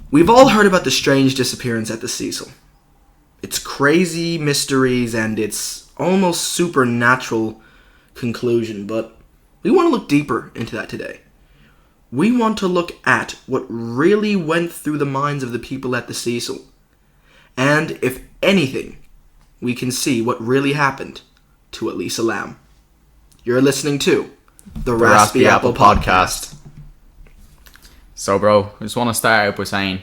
We've all heard about the strange disappearance at the Cecil. It's crazy mysteries and it's almost supernatural conclusion, but we want to look deeper into that today. We want to look at what really went through the minds of the people at the Cecil. And if anything, we can see what really happened to Elisa Lam. You're listening to the Raspy Apple Podcast. So, bro, I just want to start out by saying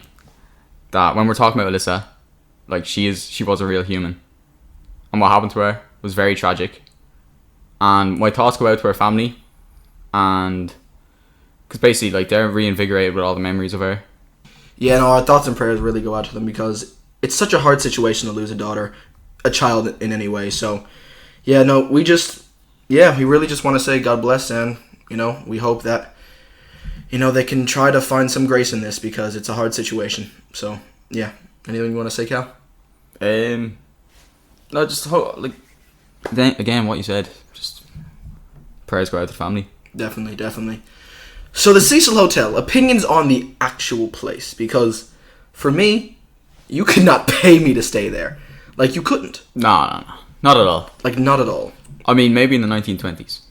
that when we're talking about Elisa, like, she was a real human. And what happened to her was very tragic. And my thoughts go out to her family. And because basically, like, they're reinvigorated with all the memories of her. Yeah, no, our thoughts and prayers really go out to them because it's such a hard situation to lose a daughter, a child in any way. So, yeah, no, we really just want to say God bless, and, we hope that, they can try to find some grace in this because it's a hard situation. So, yeah. Anything you want to say, Cal? No, just hope, then again, what you said, just prayers go out to the family. Definitely. So the Cecil Hotel, opinions on the actual place, because for me, you could not pay me to stay there. Like, you couldn't. No, not at all. Like, not at all. I mean, maybe in the 1920s.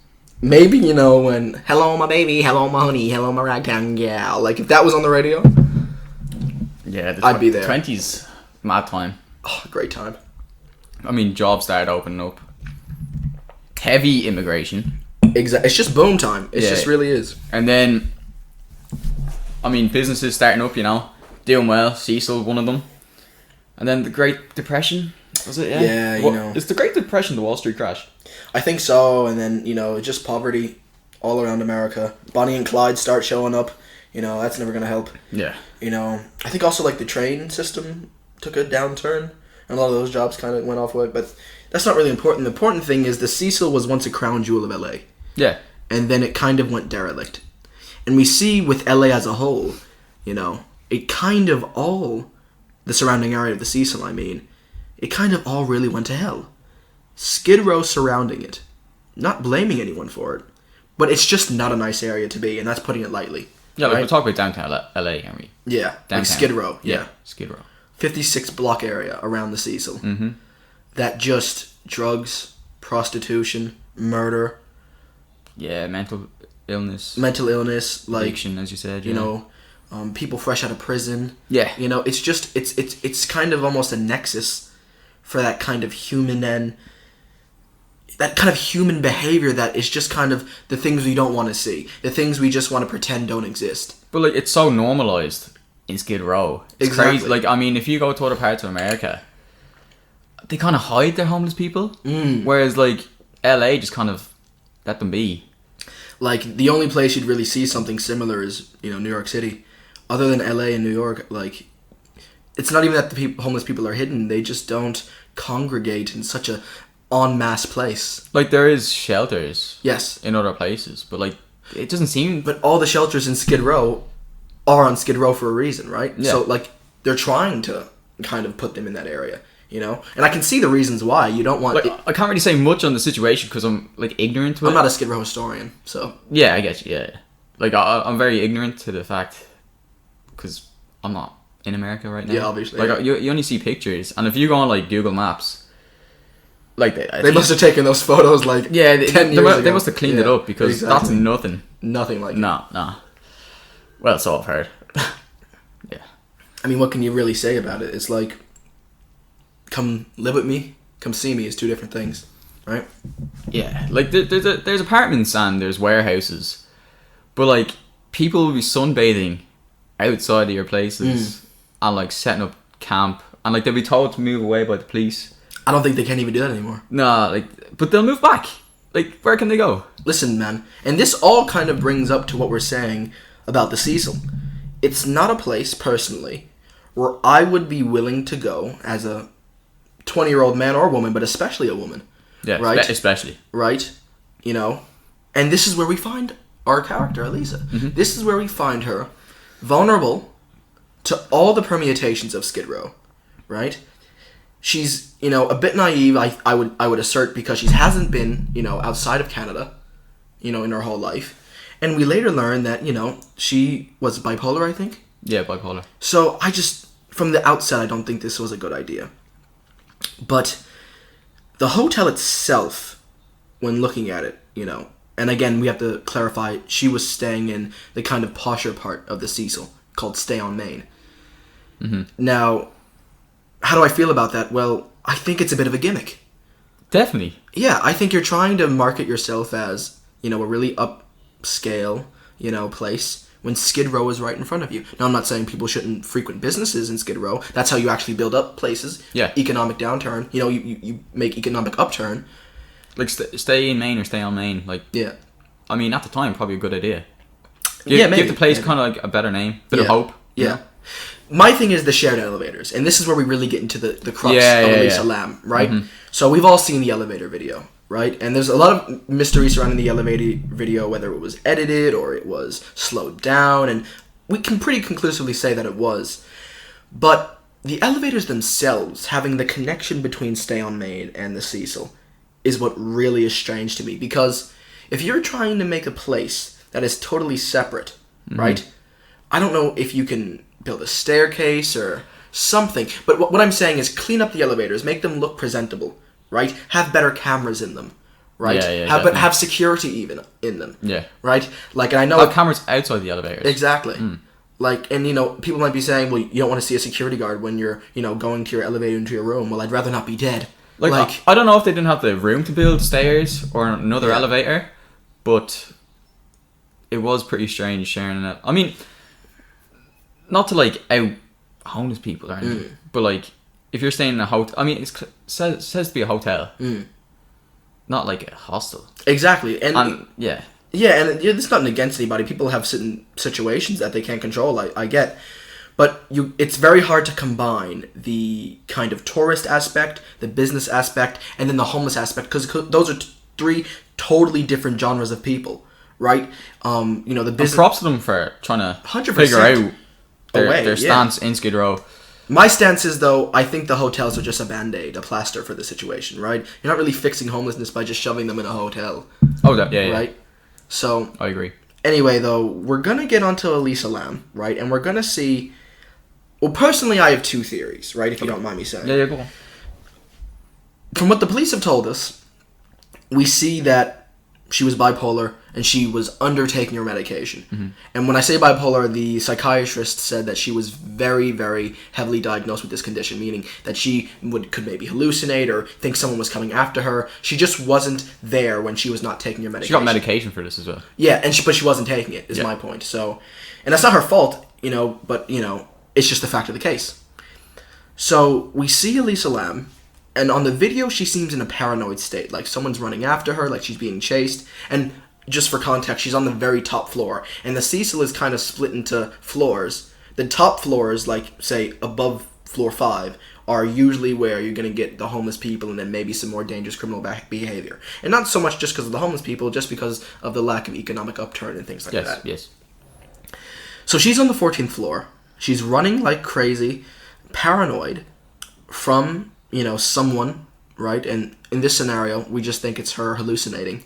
Maybe, when, hello my baby, hello my honey, hello my ragtime gal, like, if that was on the radio, yeah, I'd be there. 20s, mad time. Oh, great time. I mean, jobs started opening up. Heavy immigration. Exactly. It's just boom time. It just really is. And then, I mean, businesses starting up, doing well. Cecil, one of them. And then the Great Depression, was it? Yeah, Is the Great Depression the Wall Street crash? I think so. And then, just poverty all around America. Bonnie and Clyde start showing up. That's never going to help. Yeah. I think also, the train system took a downturn. And a lot of those jobs kind of went off with it. But that's not really important. The important thing is the Cecil was once a crown jewel of LA. Yeah. And then it kind of went derelict. And we see with LA as a whole, it kind of all, the surrounding area of the Cecil, it kind of all really went to hell. Skid Row surrounding it. Not blaming anyone for it. But it's just not a nice area to be, and that's putting it lightly. Yeah, we'll talk about downtown LA, aren't we? Yeah, downtown. Skid Row. Yeah, Skid Row. 56 block area around the Cecil. Mm-hmm. That just drugs, prostitution, murder. Yeah, mental illness, addiction, as you said. People fresh out of prison. Yeah, it's just it's kind of almost a nexus for that kind of human and that kind of human behavior that is just kind of the things we don't want to see, the things we just want to pretend don't exist. But it's so normalized in Skid Row. It's exactly crazy. If you go to other parts of America, they kind of hide their homeless people, whereas LA just kind of let them be. The only place you'd really see something similar is, New York City. Other than LA and New York, it's not even that the homeless people are hidden. They just don't congregate in such a en masse place. There is shelters. Yes. In other places, but it doesn't seem. But all the shelters in Skid Row are on Skid Row for a reason, right? Yeah. So they're trying to kind of put them in that area. And I can see the reasons why you don't want. I can't really say much on the situation because I'm ignorant to it. I'm not a Skid Row historian, so yeah, I get you. Yeah, I'm very ignorant to the fact because I'm not in America right now. Yeah, obviously. You only see pictures, and if you go on Google Maps, they must have taken those photos 10 years ago. They must have cleaned it up because that's nothing. Nothing like it. No. Well, so I've heard. Yeah. What can you really say about it? It's come live with me, come see me is two different things, right? Yeah, there's apartments and there's warehouses, but people will be sunbathing outside of your places and setting up camp and they'll be told to move away by the police. I don't think they can even do that anymore. No, but they'll move back. Where can they go? Listen, man, and this all kind of brings up to what we're saying about the Cecil. It's not a place, personally, where I would be willing to go as a 20-year-old man or woman, but especially a woman. Yeah, right? Especially. Right? And this is where we find our character, Elisa. Mm-hmm. This is where we find her vulnerable to all the permutations of Skid Row, right? She's, a bit naive, I would assert, because she hasn't been, outside of Canada, in her whole life. And we later learn that, she was bipolar, I think. Yeah, bipolar. So I just, from the outset, I don't think this was a good idea. But the hotel itself, when looking at it, and again, we have to clarify, she was staying in the kind of posher part of the Cecil, called Stay on Main. Mm-hmm. Now, how do I feel about that? Well, I think it's a bit of a gimmick. Definitely. Yeah, I think you're trying to market yourself as, a really upscale, place, when Skid Row is right in front of you. Now, I'm not saying people shouldn't frequent businesses in Skid Row. That's how you actually build up places. Yeah. Economic downturn. You make economic upturn. Like, stay in Maine or stay on Maine. Like, Yeah. I mean, at the time, probably a good idea. Maybe. Give the place kind of like a better name. Bit of hope. Yeah. My thing is the shared elevators. And this is where we really get into the crux of Elisa Lam, right? Mm-hmm. So we've all seen the elevator video, right? And there's a lot of mystery surrounding the elevator video, whether it was edited or it was slowed down. And we can pretty conclusively say that it was. But the elevators themselves, having the connection between Stay on Main and the Cecil, is what really is strange to me. Because if you're trying to make a place that is totally separate, right? I don't know if you can build a staircase or something. But what I'm saying is clean up the elevators, make them look presentable, right? Have better cameras in them, right? Have security even in them. Yeah. Right? Like, and I know... Have cameras outside the elevators. Exactly. Like, and people might be saying, well, you don't want to see a security guard when you're, going to your elevator into your room. Well, I'd rather not be dead. Like I don't know if they didn't have the room to build stairs or another elevator, but it was pretty strange sharing it. I mean, not to like out homeless people or anything, but like if you're staying in a hotel, I mean, it says to be a hotel, not like a hostel. Exactly, and yeah, and it's nothing against anybody. People have certain situations that they can't control. I get. But it's very hard to combine the kind of tourist aspect, the business aspect, and then the homeless aspect, because those are three totally different genres of people, right? The business. And props to them for trying to 100% figure out their stance in Skid Row. My stance is, though, I think the hotels are just a band-aid, a plaster for the situation, right? You're not really fixing homelessness by just shoving them in a hotel. Oh, yeah. Right? So... I agree. Anyway, though, we're going to get onto Elisa Lam, right? And we're going to see... Well, personally, I have two theories, right? If you don't mind me saying. Yeah, go on. From what the police have told us, we see that she was bipolar and she was undertaking her medication. Mm-hmm. And when I say bipolar, the psychiatrist said that she was very, very heavily diagnosed with this condition, meaning that she could maybe hallucinate or think someone was coming after her. She just wasn't there when she was not taking her medication. She got medication for this as well. Yeah, but she wasn't taking it, is my point. So, and that's not her fault, but, it's just the fact of the case. So, we see Elisa Lam, and on the video, she seems in a paranoid state. Like, someone's running after her, like she's being chased. And just for context, she's on the very top floor. And the Cecil is kind of split into floors. The top floors, like, say, above floor 5, are usually where you're going to get the homeless people and then maybe some more dangerous criminal behavior. And not so much just because of the homeless people, just because of the lack of economic upturn and things like that. Yes. So she's on the 14th floor. She's running like crazy, paranoid, from, someone, right? And in this scenario, we just think it's her hallucinating.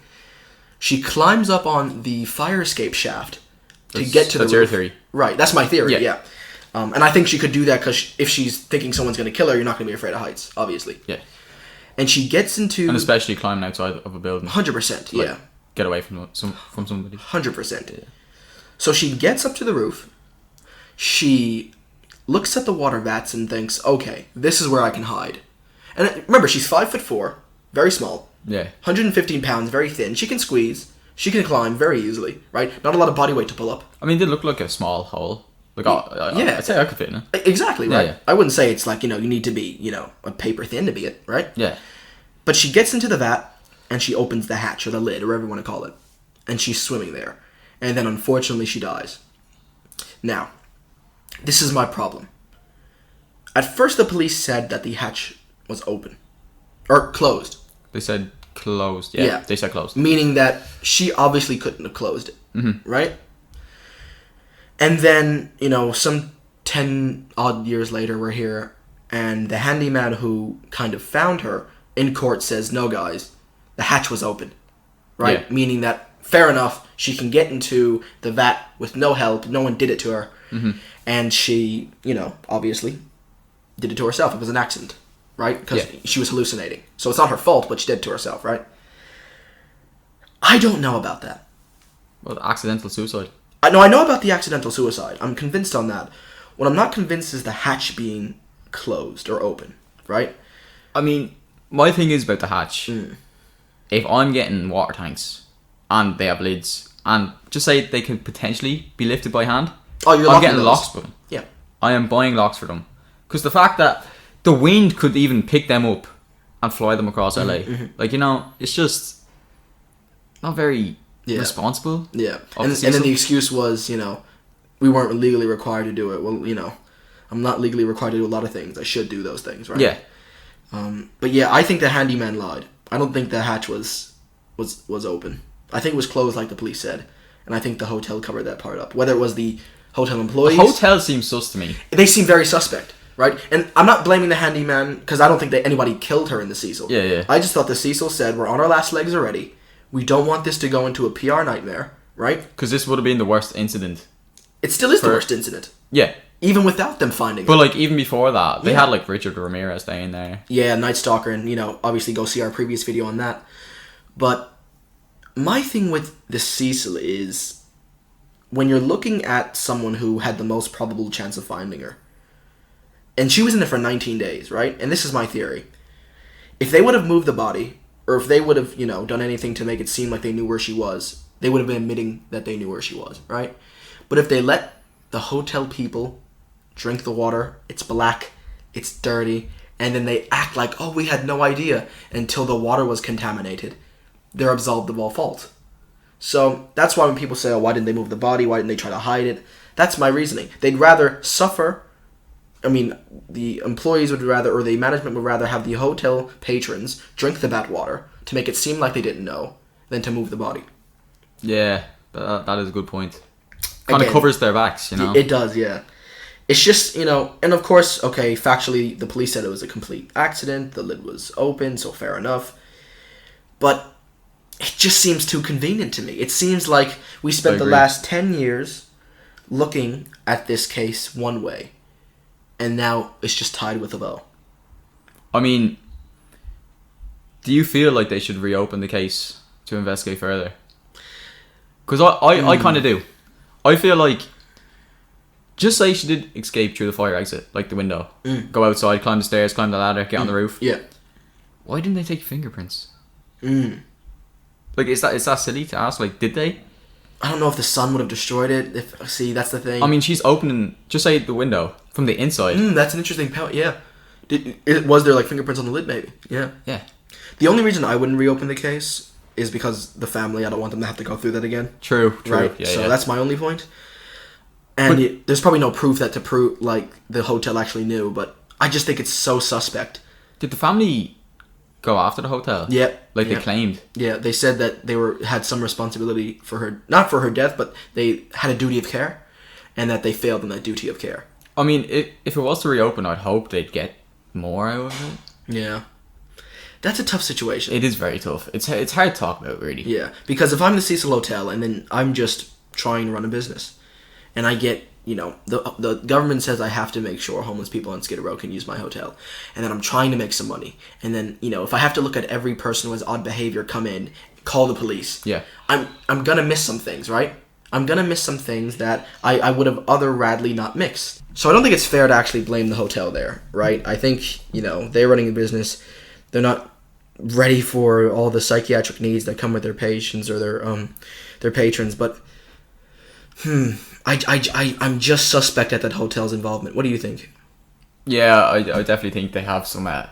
She climbs up on the fire escape shaft to get to the roof. That's your theory. Right, that's my theory, yeah. And I think she could do that because if she's thinking someone's going to kill her, you're not going to be afraid of heights, obviously. Yeah. And she gets into... And especially climbing outside of a building. 100%, yeah. Get away from somebody. 100%. Yeah. So she gets up to the roof. She looks at the water vats and thinks, okay, this is where I can hide. And remember, she's 5'4", very small. Yeah. 115 pounds, very thin. She can squeeze. She can climb very easily, right? Not a lot of body weight to pull up. I mean, it did look like a small hole. Like, I'd say I could fit in it. Exactly, right? Yeah. I wouldn't say it's like, you need to be, a paper thin to be it, right? Yeah. But she gets into the vat, and she opens the hatch, or the lid, or whatever you want to call it. And she's swimming there. And then, unfortunately, she dies. Now... This is my problem. At first, the police said that the hatch was open. Or closed. They said closed. Yeah. They said closed. Meaning that she obviously couldn't have closed it. Right? And then, some 10 odd years later, we're here, and the handyman who kind of found her in court says, no, guys, the hatch was open. Right? Yeah. Meaning that, fair enough, she can get into the vat with no help. No one did it to her. Mm-hmm. And she, obviously did it to herself. It was an accident, right? Because she was hallucinating. So it's not her fault, but she did it to herself, right? I don't know about that. Well, accidental suicide. I know about the accidental suicide. I'm convinced on that. What I'm not convinced is the hatch being closed or open, right? I mean, my thing is about the hatch. If I'm getting water tanks and they have lids, and just say they could potentially be lifted by hand, I'm getting locks for them. Yeah. I am buying locks for them. Because the fact that the wind could even pick them up and fly them across LA. Like, it's just not very responsible. Yeah. And then the excuse was, we weren't legally required to do it. Well, I'm not legally required to do a lot of things. I should do those things, right? Yeah. But yeah, I think the handyman lied. I don't think the hatch was open. I think it was closed like the police said. And I think the hotel covered that part up. Whether it was the hotel employees... The hotel seems sus to me. They seem very suspect, right? And I'm not blaming the handyman because I don't think that anybody killed her in the Cecil. Yeah. I just thought the Cecil said, we're on our last legs already. We don't want this to go into a PR nightmare, right? Because this would have been the worst incident. It still is the worst incident. Yeah. Even without them finding it. But, even before that, they had, Richard Ramirez staying there. Yeah, Night Stalker, and, obviously go see our previous video on that. But my thing with the Cecil is, when you're looking at someone who had the most probable chance of finding her, and she was in there for 19 days, right? And this is my theory. If they would have moved the body, or if they would have, done anything to make it seem like they knew where she was, they would have been admitting that they knew where she was, right? But if they let the hotel people drink the water, it's black, it's dirty, and then they act like, oh, we had no idea until the water was contaminated, they're absolved of all fault. So that's why when people say, oh, why didn't they move the body? Why didn't they try to hide it? That's my reasoning. They'd rather suffer. I mean, the employees would rather, or the management would rather have the hotel patrons drink the bad water to make it seem like they didn't know than to move the body. Yeah, that is a good point. Kind of covers their backs, It does, yeah. It's just, and of course, okay, factually, the police said it was a complete accident. The lid was open, so fair enough. But it just seems too convenient to me. It seems like we spent the last 10 years looking at this case one way, and now it's just tied with a bow. I mean, do you feel like they should reopen the case to investigate further? Because I kind of do. I feel like, just say she did escape through the fire exit, like the window. Go outside, climb the stairs, climb the ladder, get on the roof. Yeah. Why didn't they take fingerprints? Like, is that silly to ask? Like, did they? I don't know if the sun would have destroyed it. See, that's the thing. I mean, she's opening, just say, the window from the inside. That's an interesting point, yeah. Was there, fingerprints on the lid, maybe? Yeah. Yeah. The only reason I wouldn't reopen the case is because the family, I don't want them to have to go through that again. True. Right? Yeah, so that's my only point. And there's probably no proof that the hotel actually knew, but I just think it's so suspect. Did the family go after the hotel? Yeah. They claimed? Yeah, they said that they had some responsibility for her, not for her death, but they had a duty of care, and that they failed in that duty of care. I mean, if it was to reopen, I'd hope they'd get more out of it. Yeah. That's a tough situation. It is very tough. It's hard to talk about, really. Yeah, because if I'm the Cecil Hotel and then I'm just trying to run a business, and I get, the government says I have to make sure homeless people on Skid Row can use my hotel, and then I'm trying to make some money, and then, if I have to look at every person who has odd behavior come in, call the police, yeah, I'm gonna miss some things, right? I'm gonna miss some things that I would have ratly not mixed. So I don't think it's fair to actually blame the hotel there, right? I think, they're running a business. They're not ready for all the psychiatric needs that come with their patients or their patrons, but I'm just suspect at that hotel's involvement. What do you think? Yeah, I definitely think they have some I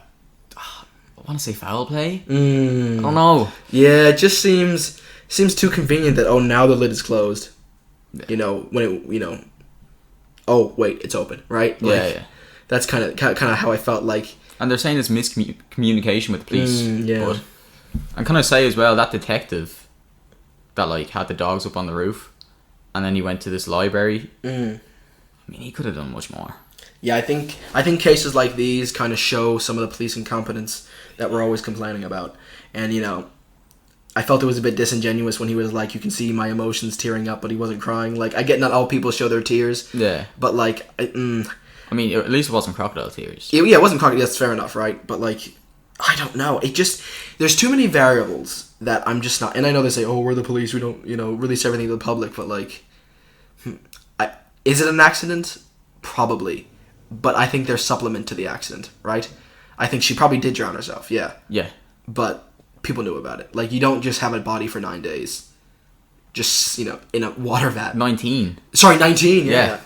want to say foul play. I don't know. Yeah, it just seems too convenient that now the lid is closed. When it oh wait, it's open, right? Yeah. That's kind of how I felt like. And they're saying it's miscommunication with the police. Yeah. But I'm kind of say as well, that detective that had the dogs up on the roof, and then he went to this library. I mean, he could have done much more. Yeah, I think cases like these kind of show some of the police incompetence that we're always complaining about. And I felt it was a bit disingenuous when he was like, you can see my emotions tearing up, but he wasn't crying. Like, I get not all people show their tears. Yeah. But, like, I mean, at least it wasn't crocodile tears. Yeah, it wasn't crocodile. That's fair enough, right? But, like, I don't know. It just, there's too many variables that I'm just not, and I know they say, oh, we're the police, we don't, release everything to the public, but, like, is it an accident? Probably. But I think there's supplement to the accident, right? I think she probably did drown herself, yeah. Yeah. But people knew about it. Like, you don't just have a body for 9 days. Just, in a water vat. 19. Sorry, 19, yeah.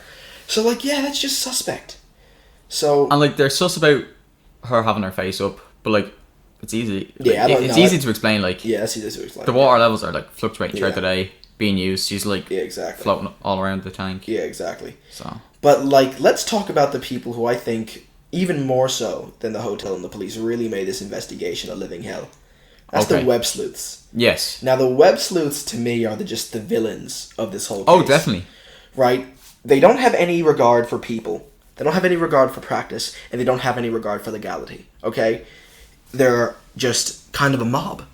So, like, yeah, that's just suspect. So... And, like, they're sus about her having her face up, but, like, it's easy. Yeah, it's easy to explain, like... Yeah, it's easy to explain. The water levels are, like, fluctuating throughout the day, being used. She's, like, exactly. floating all around the tank. Yeah, exactly. So... But, like, let's talk about the people who I think, even more so than the hotel and the police, really made this investigation a living hell. That's the web sleuths. Yes. Now, the web sleuths, to me, are just the villains of this whole case. Oh, definitely. Right? They don't have any regard for people. They don't have any regard for practice. And they don't have any regard for legality. Okay? They're just kind of a mob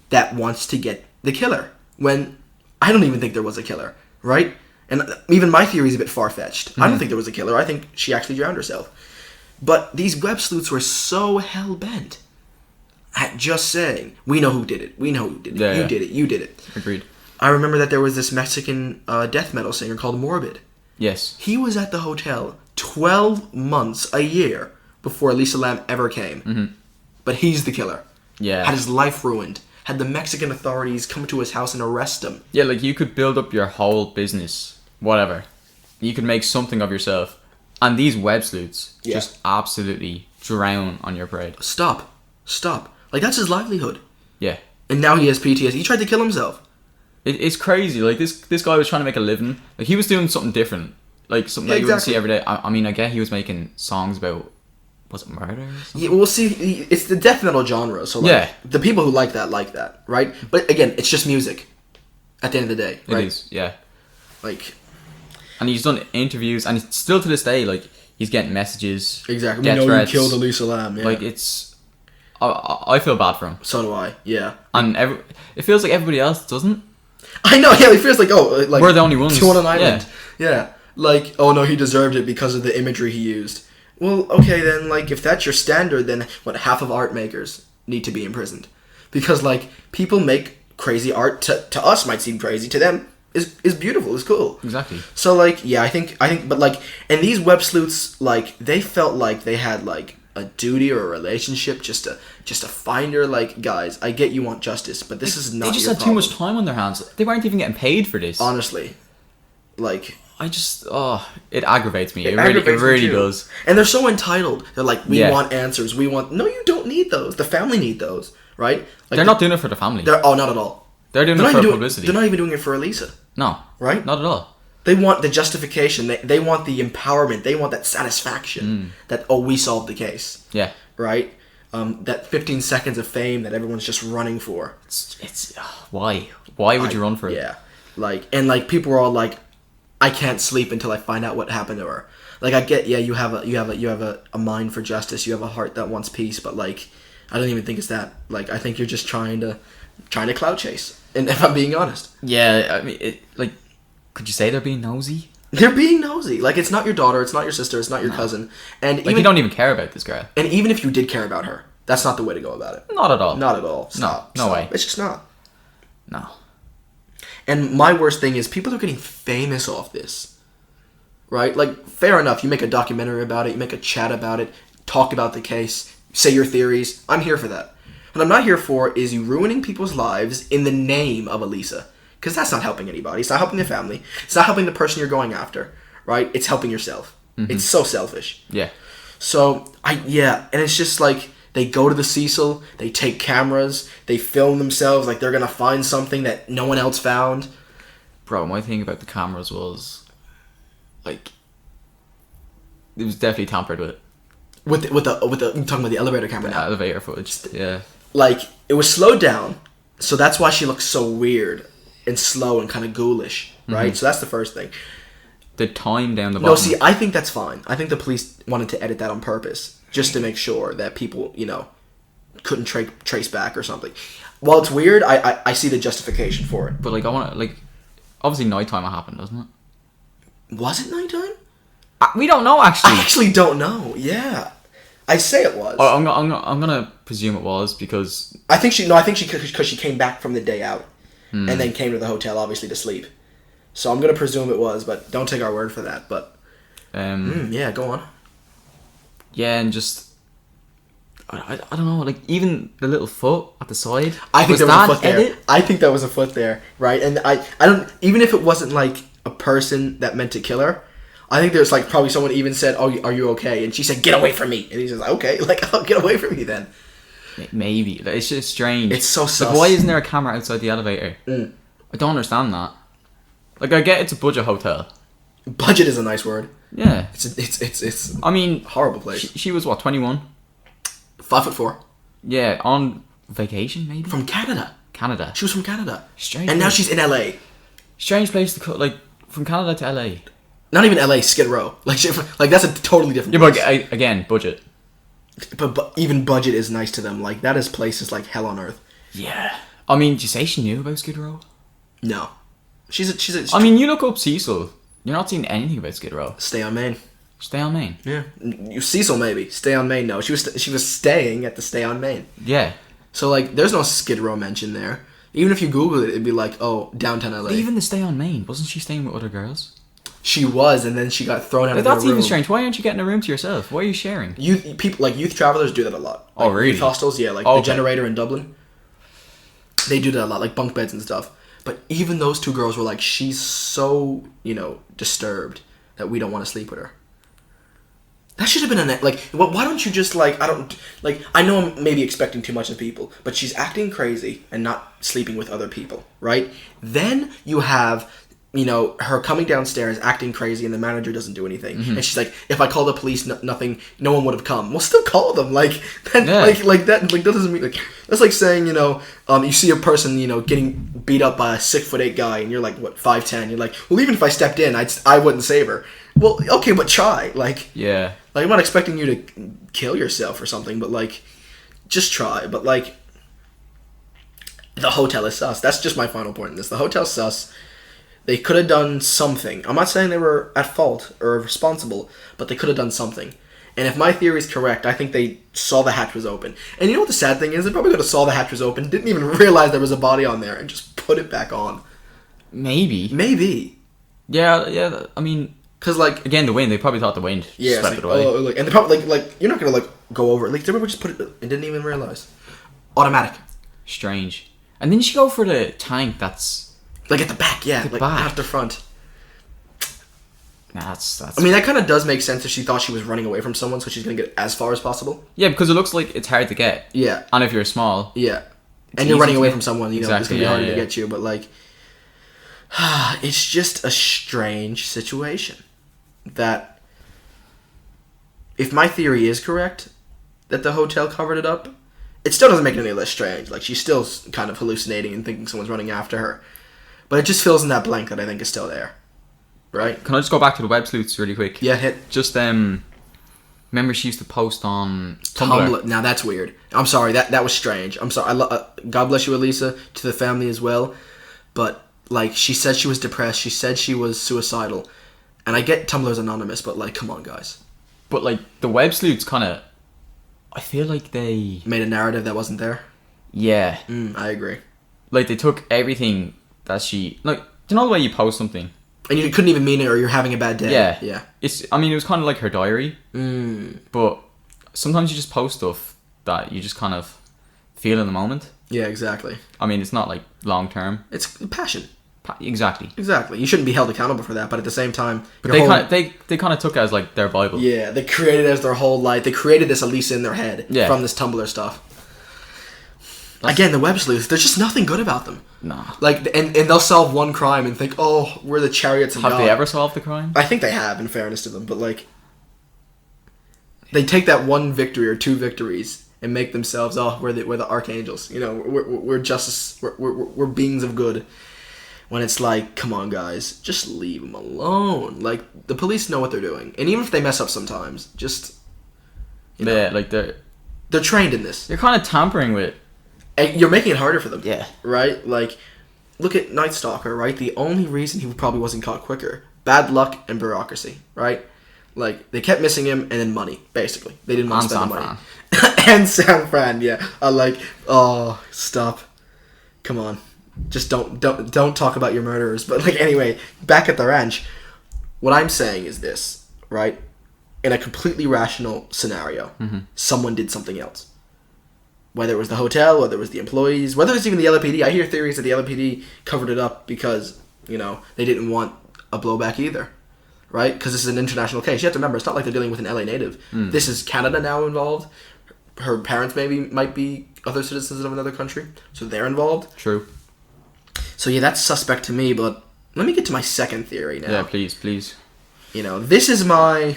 that wants to get the killer. When I don't even think there was a killer. Right? And even my theory is a bit far-fetched. Mm-hmm. I don't think there was a killer. I think she actually drowned herself. But these web sleuths were so hell-bent at just saying, we know who did it. We know who did it. Yeah, you did it. You did it. Agreed. I remember that there was this Mexican death metal singer called Morbid. Yes. He was at the hotel 12 months, a year, before Elisa Lam ever came. Mm-hmm. But he's the killer. Yeah. Had his life ruined. Had the Mexican authorities come to his house and arrest him. Yeah, like, you could build up your whole business, whatever. You could make something of yourself. And these web sleuths just absolutely drown on your parade. Stop. Like, that's his livelihood. Yeah. And now he has PTSD. He tried to kill himself. It's crazy. Like, this guy was trying to make a living. Like, he was doing something different. Like, something that you wouldn't see every day. I mean, I get he was making songs about, was it murder or something? Yeah, well, see, it's the death metal genre. So, like, the people who like that, right? But, again, it's just music at the end of the day, right? It is, yeah. Like... And he's done interviews, and still to this day, like, he's getting messages. Exactly. Death We know threats. you killed Elisa Lam, yeah. Like, it's... I feel bad for him. So do I, yeah. And it feels like everybody else doesn't. I know, yeah, it feels like, like... We're the only ones. Two on an island. Yeah. Like, oh no, he deserved it because of the imagery he used. Well, okay, then, like, if that's your standard, then, half of art makers need to be imprisoned. Because, like, people make crazy art, to us might seem crazy, to them... is beautiful, is cool. Exactly. So, like, yeah, I think, but, like, and these web sleuths, like, they felt like they had, like, a duty or a relationship just to find her. Like, guys, I get you want justice, but this is not. They just your had problem. too much time on their hands. They weren't even getting paid for this. Honestly, like, it aggravates me. It aggravates me really too. does. And they're so entitled. They're like, we want answers. We want. No, you don't need those. The family need those, right? Like, they're not doing it for the family. Not at all. They're doing it for publicity. They're not even doing it for Elisa. No. Right? Not at all. They want the justification. They want the empowerment. They want that satisfaction that, we solved the case. Yeah. Right? That 15 seconds of fame that everyone's just running for. It's why? Why would you run for it? Yeah. Like, and like people are all like, I can't sleep until I find out what happened to her. Like, I get, you have a mind for justice. You have a heart that wants peace. But like, I don't even think it's that. Like, I think you're just trying to clout chase. And if I'm being honest. Yeah. I mean, could you say they're being nosy? They're being nosy. Like, it's not your daughter, it's not your sister, it's not your cousin. And like, you don't even care about this girl. And even if you did care about her, that's not the way to go about it. Not at all. Not at all. Stop. No way. It's just not. No. And my worst thing is people are getting famous off this. Right? Like, fair enough. You make a documentary about it, you make a chat about it, talk about the case, say your theories. I'm here for that. What I'm not here for is you ruining people's lives in the name of Elisa. Because that's not helping anybody. It's not helping the family. It's not helping the person you're going after. Right? It's helping yourself. Mm-hmm. It's so selfish. Yeah. So, and it's just like, they go to the Cecil, they take cameras, they film themselves like they're going to find something that no one else found. Bro, my thing about the cameras was, like, it was definitely tampered with. With the you're talking about the elevator camera now. Elevator footage, yeah. Like, it was slowed down, so that's why she looks so weird and slow and kind of ghoulish, right? Mm-hmm. So that's the first thing. The time down the bottom. No, see, I think that's fine. I think the police wanted to edit that on purpose, just to make sure that people, couldn't trace back or something. while it's weird, I see the justification for it. But like, I want to like, obviously nighttime it happened, doesn't it? Was it nighttime? We don't know actually. I actually don't know. Yeah, I say it was. I'm gonna presume it was because I think because she came back from the day out and then came to the hotel obviously to sleep. So I'm gonna presume it was, but don't take our word for that. But yeah, go on. Yeah, and just I don't know, like even the little foot at the side. I think there was a foot there. Edit? I think there was a foot there, right? And I don't, even if it wasn't like a person that meant to kill her, I think there's like probably someone even said, "Oh, are you okay?" And she said, "Get away from me." And he says, "Okay, like I'll get away from you then." Maybe it's just strange. It's so sus. Like, why isn't there a camera outside the elevator? I don't understand that. Like, I get it's a budget hotel. Budget is a nice word. Yeah, it's. I mean, horrible place. She was what, 21? 5'4". Yeah, on vacation maybe From Canada. Canada. She was from Canada. Strange. And now she's in LA. Strange place to like from Canada to LA. Not even LA, Skid Row. Like that's a totally different. Yeah, place. but again, budget. But even budget is nice to them. Like that is places like hell on earth. Yeah. I mean, did you say she knew about Skid Row? No. She's I mean, you look up Cecil. You're not seeing anything about Skid Row. Stay on Main. Stay on Main. Yeah. Cecil maybe. Stay on Main. No, she was staying at the Stay on Main. Yeah. So like, there's no Skid Row mention there. Even if you Google it, it'd be like, oh, downtown LA. But even the Stay on Main, wasn't she staying with other girls? She was, and then she got thrown out of That's the room. even strange. Why aren't you getting a room to yourself? Why are you sharing? Youth travelers do that a lot. Oh, really? Youth hostels, yeah, like the Generator in Dublin. They do that a lot, like bunk beds and stuff. But even those two girls were like, she's so, disturbed that we don't want to sleep with her. That should have been why don't you just I know I'm maybe expecting too much of people, but she's acting crazy and not sleeping with other people, right? Then you have, her coming downstairs acting crazy and the manager doesn't do anything. And she's like, if I call the police, nothing, no one would have come. Well, still call them. That doesn't mean, that's like saying, you see a person, getting beat up by a 6'8" guy and you're like, what, 5'10"? You're like, well, even if I stepped in, I wouldn't save her. Well, okay, but try. Yeah. I'm not expecting you to kill yourself or something, but just try. But the hotel is sus. That's just my final point in this. The hotel's sus. They could have done something. I'm not saying they were at fault or responsible, but they could have done something. And if my theory is correct, I think they saw the hatch was open. And you know what the sad thing is? They probably could have saw the hatch was open, didn't even realize there was a body on there, and just put it back on. Maybe. Yeah. I mean, because again, the wind. They probably thought the wind swept it away. And they probably you're not gonna go over it. They probably just put it and didn't even realize. Automatic. Strange. And then you go for the tank that's at the back, yeah, back. After front. Nah, that's. I mean, that kind of does make sense if she thought she was running away from someone, so she's gonna get as far as possible. Yeah, because it looks like it's hard to get. Yeah. And if you're small. Yeah. And you're running away from someone, it's gonna be harder to get you. But it's just a strange situation. That if my theory is correct, that the hotel covered it up, it still doesn't make it any less strange. She's still kind of hallucinating and thinking someone's running after her. But it just fills in that blank that I think is still there. Right? Can I just go back to the web sleuths really quick? Yeah, hit. Just, remember she used to post on Tumblr. Now that's weird. I'm sorry, that was strange. I'm sorry. God bless you, Elisa, to the family as well. But, she said she was depressed. She said she was suicidal. And I get Tumblr's anonymous, but, come on, guys. But, the web sleuths kind of... I feel like they... made a narrative that wasn't there? Yeah. I agree. They took everything that she... do you know the way you post something? And you couldn't even mean it, or you're having a bad day. Yeah. Yeah. It was kind of like her diary. But sometimes you just post stuff that you just kind of feel in the moment. Yeah, exactly. I mean, it's not, long term. It's passion. Exactly. You shouldn't be held accountable for that, but at the same time... But they kind of took it as, their Bible. Yeah, they created it as their whole life. They created this Elisa in their head from this Tumblr stuff. Again, the web sleuths, there's just nothing good about them. Nah. And they'll solve one crime and think, oh, we're the chariots of God. Have they ever solved the crime? I think they have, in fairness to them, but they take that one victory or two victories and make themselves, we're the archangels. We're justice, we're beings of good. When it's come on, guys, just leave them alone. The police know what they're doing, and even if they mess up sometimes, just they're trained in this. You're kind of tampering with And you're making it harder for them. Yeah. Right? Like, look at Night Stalker, right? The only reason he probably wasn't caught quicker, bad luck and bureaucracy, right? Like, they kept missing him, and then money, basically. They didn't want to spend the money. And San Fran, yeah. Oh, stop. Come on. Just don't talk about your murderers. But, like, anyway, back at the ranch, what I'm saying is this, right? In a completely rational scenario, someone did something else. Whether it was the hotel, whether it was the employees, whether it was even the LAPD. I hear theories that the LAPD covered it up because, you know, they didn't want a blowback either. Right? Because this is an international case. You have to remember, it's not like they're dealing with an LA native. This is Canada now involved. Her parents might be other citizens of another country. So they're involved. True. So yeah, that's suspect to me, but let me get to my second theory now. Yeah, please. You know, this is my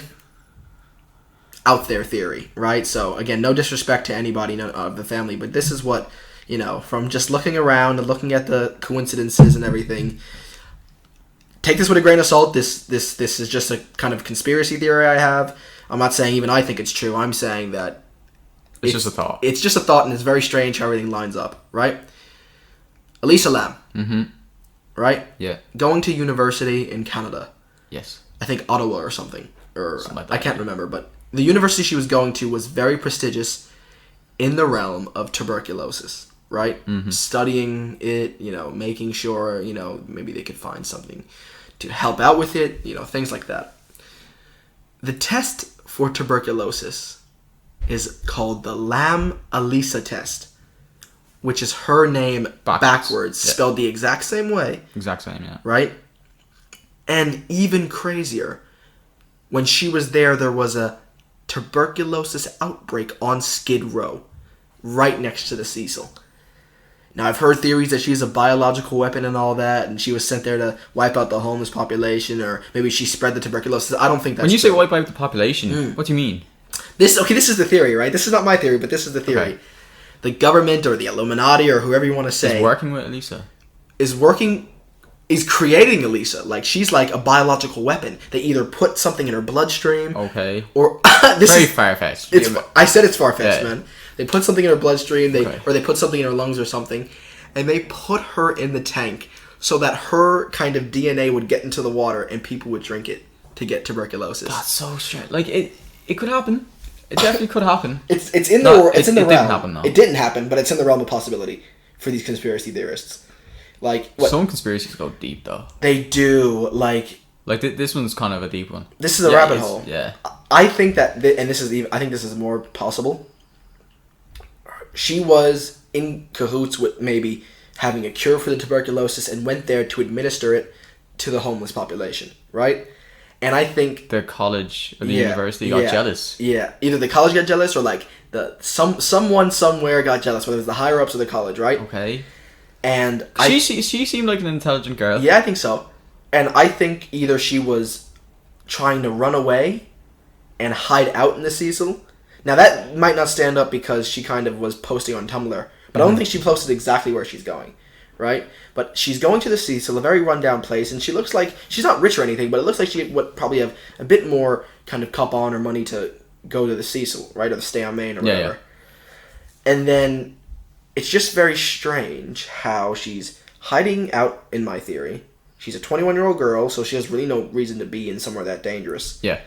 out there theory, right? So again, no disrespect to anybody of the family, but this is what, you know, from just looking around and looking at the coincidences and everything. Take this with a grain of salt. This is just a kind of conspiracy theory I have. I'm not saying even I think it's true. I'm saying that it's just a thought. It's just a thought, and it's very strange how everything lines up, right? Elisa Lam. Mm-hmm. Right? Yeah. Going to university in Canada. Yes. I think Ottawa or something. Something like that, I can't remember, but the university she was going to was very prestigious in the realm of tuberculosis. Right? Mm-hmm. Studying it, you know, making sure, you know, maybe they could find something to help out with it, you know, things like that. The test for tuberculosis is called the Lam-Elisa test, which is her name backwards spelled the exact same way. Exact same, yeah. Right? And even crazier, when she was there was a tuberculosis outbreak on Skid Row, right next to the Cecil. Now, I've heard theories that she's a biological weapon and all that, and she was sent there to wipe out the homeless population, or maybe she spread the tuberculosis. I don't think that's When you true. say wipe out the population, what do you mean? This is the theory, right? This is not my theory, but this is the theory. Okay. The government or the Illuminati or whoever you want to say is working with Elisa. Is creating Elisa. Like, she's like a biological weapon. They either put something in her bloodstream. Okay. Or very far-fetched. I said it's far-fetched, man. They put something in her bloodstream, or they put something in her lungs or something, and they put her in the tank so that her kind of DNA would get into the water and people would drink it to get tuberculosis. That's so strange. Like, it could happen. It definitely could happen. It's in the realm. It didn't happen, though. It didn't happen, but it's in the realm of possibility for these conspiracy theorists. Like, some conspiracies go deep, though. They do. Like this one's kind of a deep one. This is a rabbit hole. Yeah. I think that, and I think this is more possible. She was in cahoots with maybe having a cure for the tuberculosis and went there to administer it to the homeless population, right? And I think the college or the university got jealous. Yeah, either the college got jealous or like someone somewhere got jealous, whether it was the higher ups of the college, right? Okay. And she seemed like an intelligent girl. Yeah, I think so. And I think either she was trying to run away and hide out in the Cecil. Now that might not stand up because she kind of was posting on Tumblr, but I don't think she posted exactly where she's going, right? But she's going to the Cecil, a very rundown place, and she looks like she's not rich or anything, but it looks like she would probably have a bit more kind of cup on or money to go to the Cecil, right, or to stay on Main or whatever. Yeah. And then it's just very strange how she's hiding out. In my theory, she's a 21-year-old girl, so she has really no reason to be in somewhere that dangerous. Yeah.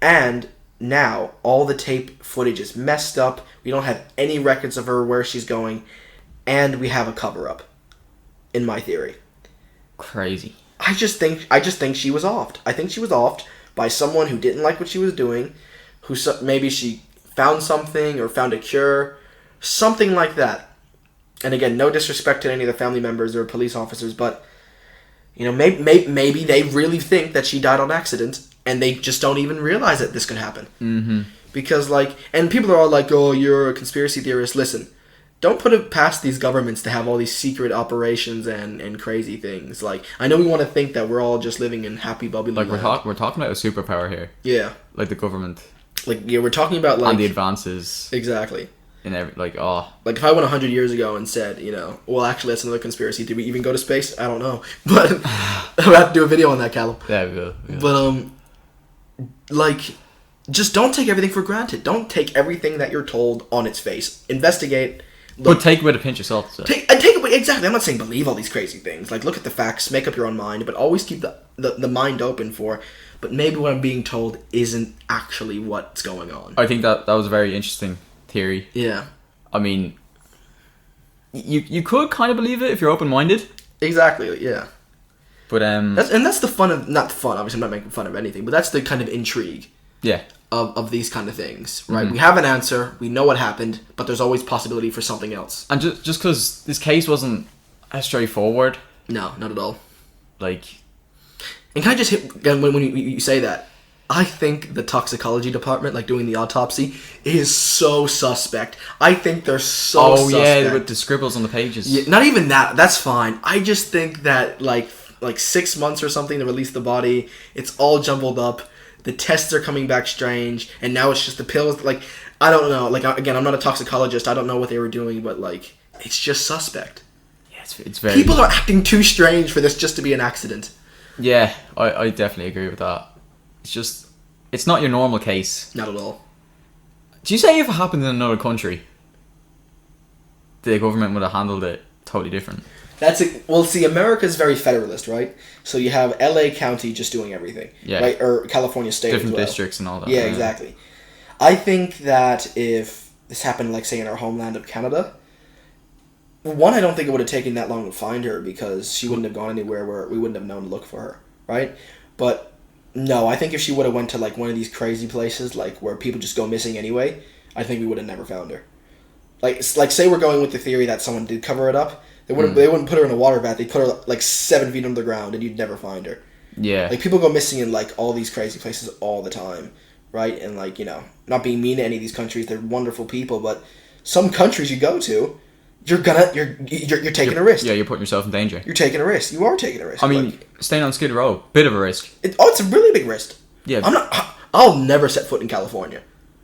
And now all the tape footage is messed up. We don't have any records of her where she's going, and we have a cover-up. In my theory, crazy. I just think she was offed. I think she was offed by someone who didn't like what she was doing, who maybe she found something or found a cure, something like that. And again, no disrespect to any of the family members or police officers, but you know, maybe they really think that she died on accident, and they just don't even realize that this could happen. Mm-hmm. Because and people are all like, "Oh, you're a conspiracy theorist." Listen. Don't put it past these governments to have all these secret operations and crazy things. Like, I know we want to think that we're all just living in happy bubbly land. We're talking about a superpower here. Yeah. Like the government. We're talking about and the advances. Exactly. In every Like if I went 100 years ago and said, well, actually that's another conspiracy. Did we even go to space? I don't know. But we'll have to do a video on that, Callum. Yeah, we will. But just don't take everything for granted. Don't take everything that you're told on its face. Investigate. But take it with a pinch of salt. So. Take it with, exactly. I'm not saying believe all these crazy things. Like, look at the facts, make up your own mind, but always keep the mind open for, but maybe what I'm being told isn't actually what's going on. I think that was a very interesting theory. Yeah. I mean, you could kind of believe it if you're open-minded. Exactly, yeah. But, that's the fun of, not the fun, obviously I'm not making fun of anything, but that's the kind of intrigue. Yeah. Of these kind of things, right? We have an answer, we know what happened, but there's always possibility for something else. And just because this case wasn't as straightforward. No, not at all. Like... And can I just hit, again, when you say that, I think the toxicology department, like doing the autopsy, is so suspect. I think they're so suspect. Oh yeah, with the scribbles on the pages. Yeah, not even that, that's fine. I just think that like 6 months or something to release the body, it's all jumbled up. The tests are coming back strange, and now it's just the pills. Like, I don't know. Like, again, I'm not a toxicologist. I don't know what they were doing, but, like, it's just suspect. Yeah, it's very... People are acting too strange for this just to be an accident. Yeah, I definitely agree with that. It's just... It's not your normal case. Not at all. Do you say if it happened in another country, the government would have handled it totally different? That's it. Well, see, America's very federalist, right? So you have LA County just doing everything, right? Or California State, different as well. districts and all that. Yeah, exactly. I think that if this happened, like say in our homeland of Canada, one, I don't think it would have taken that long to find her because she wouldn't have gone anywhere where we wouldn't have known to look for her, right? But no, I think if she would have went to like one of these crazy places, like where people just go missing anyway, I think we would have never found her. Like say we're going with the theory that someone did cover it up. They wouldn't put her in a water bath. They'd put her like 7 feet underground, and you'd never find her. Yeah. Like people go missing in like all these crazy places all the time, right? And like not being mean to any of these countries, they're wonderful people, but some countries you go to, you're taking a risk. Yeah, you're putting yourself in danger. You're taking a risk. You are taking a risk. I mean, staying on Skid Row, bit of a risk. It's a really big risk. Yeah. I'll never set foot in California,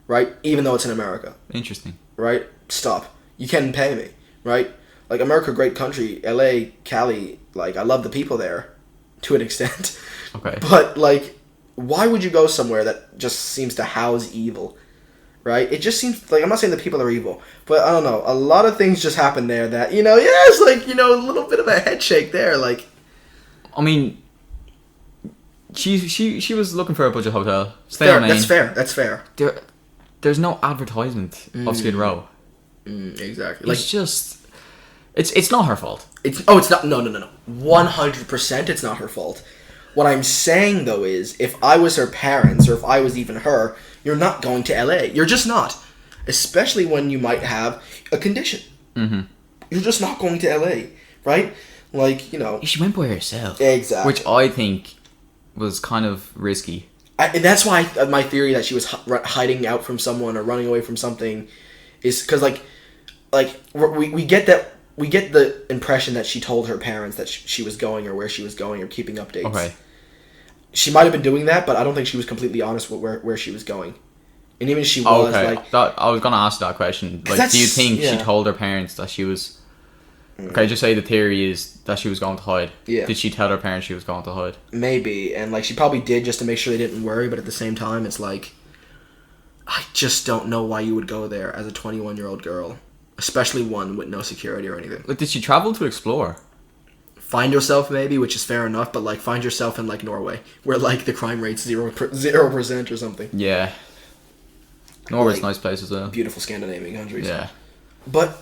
right? Even though it's in America. Interesting. Right? Stop. You can't pay me, right? Like, America, great country. LA, Cali, like, I love the people there to an extent. Okay. But, like, why would you go somewhere that just seems to house evil, right? It just seems, like, I'm not saying the people are evil, but I don't know. A lot of things just happen there that, it's like, a little bit of a head shake there, like. I mean, she was looking for a budget hotel. Stay on Main. That's fair. There's no advertisement of Skid Row. Exactly. It's just... It's not her fault. It's not. No. 100% it's not her fault. What I'm saying, though, is if I was her parents, or if I was even her, you're not going to LA. You're just not. Especially when you might have a condition. Mm-hmm. You're just not going to LA, right? Like, She went by herself. Exactly. Which I think was kind of risky. And that's why my theory that she was hiding out from someone or running away from something is because, like we get that. We get the impression that she told her parents that she was going or where she was going or keeping updates. Okay. She might have been doing that, but I don't think she was completely honest with where she was going. And even if she was, I was going to ask that question. Like, do you think she told her parents that she was... Okay, just say the theory is that she was going to hide. Yeah. Did she tell her parents she was going to hide? Maybe. And, like, she probably did just to make sure they didn't worry, but at the same time, it's like... I just don't know why you would go there as a 21-year-old girl. Especially one with no security or anything. Like, did she travel to explore? Find yourself, maybe, which is fair enough, but, like, find yourself in, like, Norway, where, like, the crime rate's 0% or something. Yeah. Norway's a nice place as well. Beautiful Scandinavian countries. Yeah. But,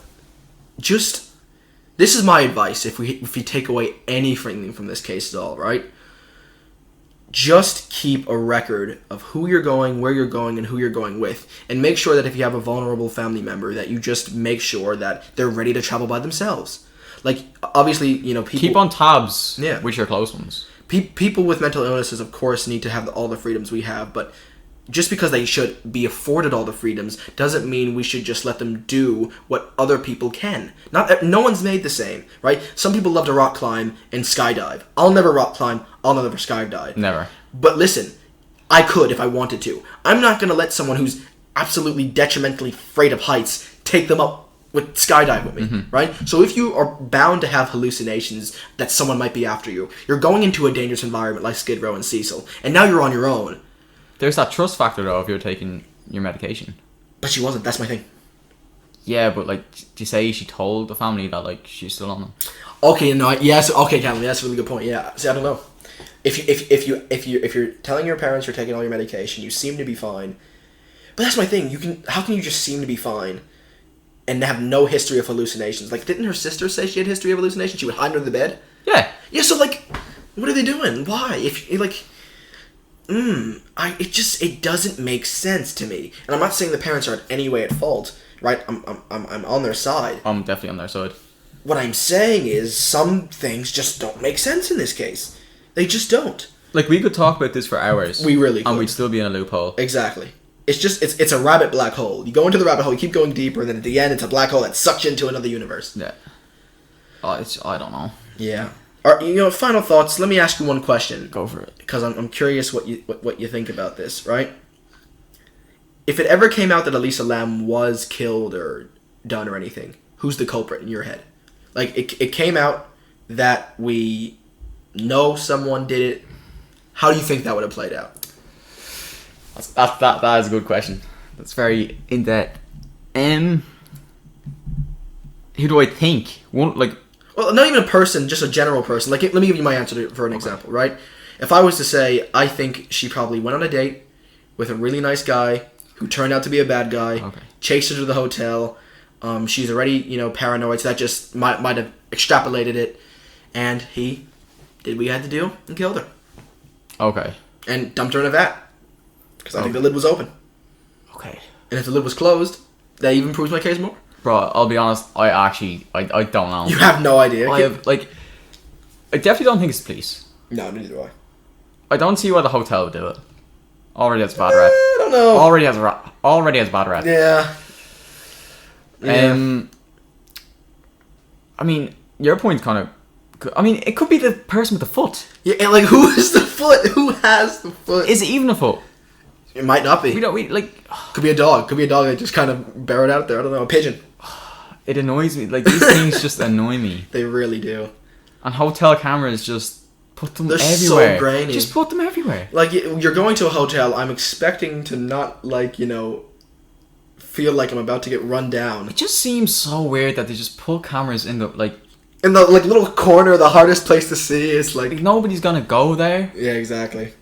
just... This is my advice, if we take away anything from this case at all, right? Just keep a record of who you're going, where you're going, and who you're going with. And make sure that if you have a vulnerable family member, that you just make sure that they're ready to travel by themselves. Like, obviously, people... Keep on tabs with your close ones. People with mental illnesses, of course, need to have all the freedoms we have, but just because they should be afforded all the freedoms doesn't mean we should just let them do what other people can. No one's made the same, right? Some people love to rock climb and skydive. I'll never rock climb. I'll never skydive. Never. But listen, I could if I wanted to. I'm not going to let someone who's absolutely detrimentally afraid of heights take them up with skydive with me, right? So if you are bound to have hallucinations that someone might be after you, you're going into a dangerous environment like Skid Row and Cecil, and now you're on your own. There's that trust factor, though, if you're taking your medication. But she wasn't. That's my thing. Yeah, but like, do you say she told the family that like she's still on them? Okay, no, yes, okay, Callum, that's a really good point. Yeah, see, I don't know. If you're telling your parents you're taking all your medication, you seem to be fine. But that's my thing. How can you just seem to be fine and have no history of hallucinations? Like, didn't her sister say she had a history of hallucinations? She would hide under the bed. Yeah. Yeah. So like, what are they doing? Why? If like, it doesn't make sense to me. And I'm not saying the parents are in any way at fault, right? I'm on their side. I'm definitely on their side. What I'm saying is some things just don't make sense in this case. They just don't. Like, we could talk about this for hours. We really could. And we'd still be in a loophole. Exactly. It's a rabbit black hole. You go into the rabbit hole, you keep going deeper, and then at the end, it's a black hole that sucks you into another universe. Yeah. I don't know. Yeah. Final thoughts. Let me ask you one question. Go for it. Because I'm curious what you think about this, right? If it ever came out that Elisa Lam was killed or done or anything, who's the culprit in your head? Like, it came out that we know someone did it. How do you think that would have played out? That is a good question. That's very in depth. Who do I think? Well, not even a person, just a general person. Like, let me give you my answer for an example, right? If I was to say, I think she probably went on a date with a really nice guy who turned out to be a bad guy, chased her to the hotel. She's already, paranoid, so that just might have extrapolated it, and he did what he had to do and killed her. Okay. And dumped her in a vat. Because I think the lid was open. Okay. And if the lid was closed, that even proves my case more. Bro, I'll be honest, I don't know. You have no idea. I definitely don't think it's the police. No, neither do I. I don't see why the hotel would do it. Already has a bad rep. I don't know. Already has a bad rep. Yeah. I mean, your point's kind of... I mean, it could be the person with the foot. Yeah, and like, who is the foot? Who has the foot? Is it even a foot? It might not be. Could be a dog. Could be a dog that just kind of buried out there. I don't know. A pigeon. It annoys me. Like, these things just annoy me. They really do. And hotel cameras just put them everywhere. They're so grainy. Just put them everywhere. Like, you're going to a hotel. I'm expecting to not, feel like I'm about to get run down. It just seems so weird that they just put cameras in the, in the, little corner, the hardest place to see is, nobody's gonna go there. Yeah, exactly.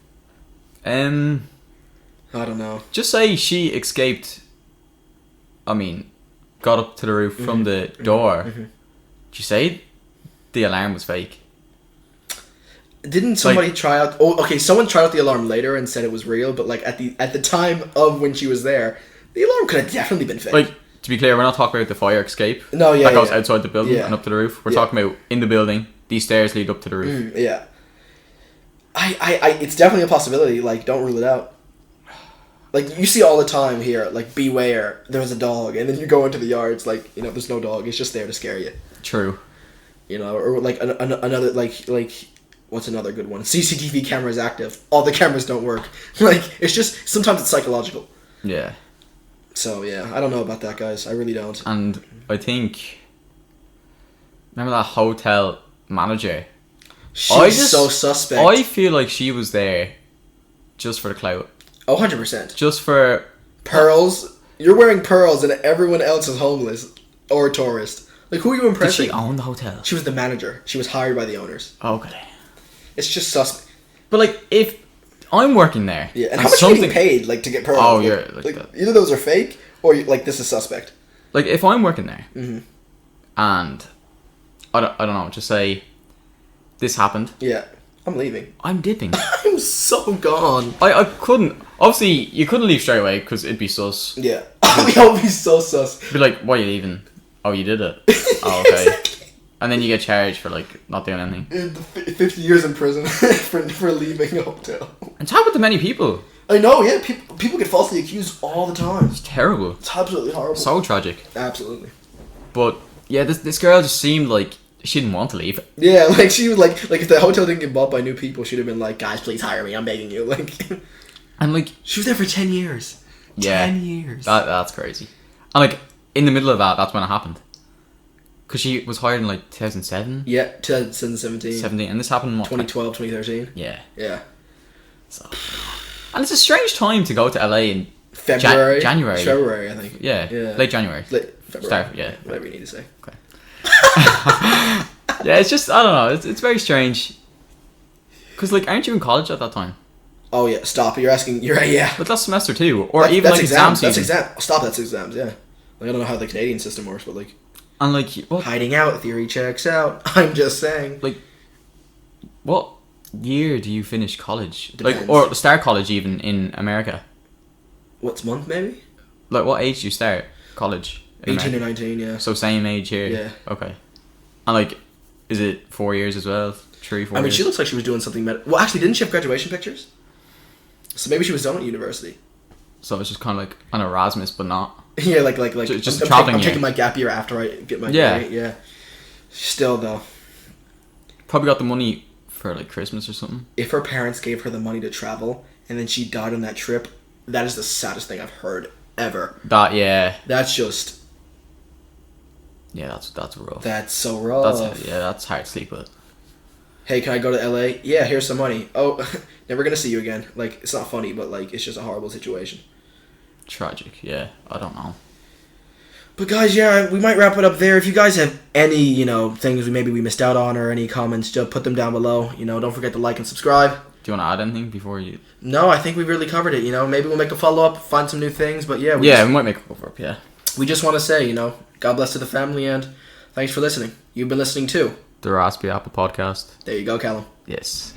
I don't know. Just say she escaped. I mean, got up to the roof from the door. Did you say the alarm was fake? Didn't somebody try out... Oh, okay, someone tried out the alarm later and said it was real, but, at the time of when she was there, the alarm could have definitely been fake. To be clear, we're not talking about the fire escape. No, yeah, that goes outside the building and up to the roof. We're Yeah. talking about in the building. These stairs lead up to the roof. Yeah. It's definitely a possibility. Don't rule it out. You see all the time here, beware, there's a dog, and then you go into the yards, there's no dog, it's just there to scare you. True. Or another, what's another good one? CCTV cameras active. All the cameras don't work. It's just, sometimes it's psychological. Yeah. So, yeah, I don't know about that, guys. I really don't. And I think, remember that hotel manager? She's so suspect. I feel like she was there just for the clout. Oh, 100%. Just for... Pearls. You're wearing pearls and everyone else is homeless or a tourist. Who are you impressing? Did she own the hotel? She was the manager. She was hired by the owners. Okay. It's just suspect. But, if I'm working there... Yeah, and how much are you getting paid, to get pearls? Oh, yeah. Either those are fake or, this is suspect. If I'm working there and... I don't know, just say... This happened. Yeah. I'm leaving. I'm dipping. I'm so gone. I couldn't... Obviously, you couldn't leave straight away because it'd be sus. Yeah. I'll be so sus. Be like, why are you leaving? Oh, you did it. Oh, okay. Exactly. And then you get charged for, not doing anything. 50 years in prison for leaving a hotel. It's happened to many people. I know, yeah. People get falsely accused all the time. It's terrible. It's absolutely horrible. So tragic. Absolutely. But, yeah, this girl just seemed like she didn't want to leave. Yeah, she was if the hotel didn't get bought by new people, she'd have been like, guys, please hire me, I'm begging you. And she was there for 10 years. Yeah. 10 years. That's crazy. And in the middle of that's when it happened. Because she was hired in 2007? Yeah, 2017. 17, and this happened in what? 2012, 2013. Yeah. Yeah. So, and it's a strange time to go to LA in February. January. February, I think. Yeah. Late January. February. Yeah. Whatever you need to say. Okay. Yeah, it's just, I don't know. It's very strange. Because, like, aren't you in college at that time? Oh, yeah. Stop. You're asking. You're right, yeah. But that's semester 2. Or even, that's like, exam season. That's exam. Stop, that's exams, yeah. Like, I don't know how the Canadian system works, but, like... And, like... What? Hiding out, theory checks out. I'm just saying. Like, what year do you finish college? Depends. Like, or start college, even, in America? What's month, maybe? Like, what age do you start college? 18 or 19, yeah. So, same age here? Yeah. Okay. And, like, is it 4 years as well? 3, 4 I mean, years? she looks like she was doing something... Well, actually, didn't she have graduation pictures? So maybe she was done at university. So it's just kind of like an Erasmus, but not. Yeah, like just I'm taking my gap year after I get my yeah. Yeah. Still though, probably got the money for like Christmas or something. If her parents gave her the money to travel and then she died on that trip, that is the saddest thing I've heard ever. That's just. Yeah, that's rough. That's so rough. That's hard to sleep with. Hey, can I go to LA? Yeah, here's some money. Oh, never gonna see you again. Like, it's not funny, but like, it's just a horrible situation. Tragic, yeah. I don't know. But guys, yeah, we might wrap it up there. If you guys have any, things maybe we missed out on or any comments, just put them down below. Don't forget to like and subscribe. Do you want to add anything before you... No, I think we really covered it, Maybe we'll make a follow-up, find some new things, but yeah. We might make a follow-up, yeah. We just want to say, God bless to the family and thanks for listening. You've been listening to... The Raspy Apple Podcast. There you go, Callum. Yes.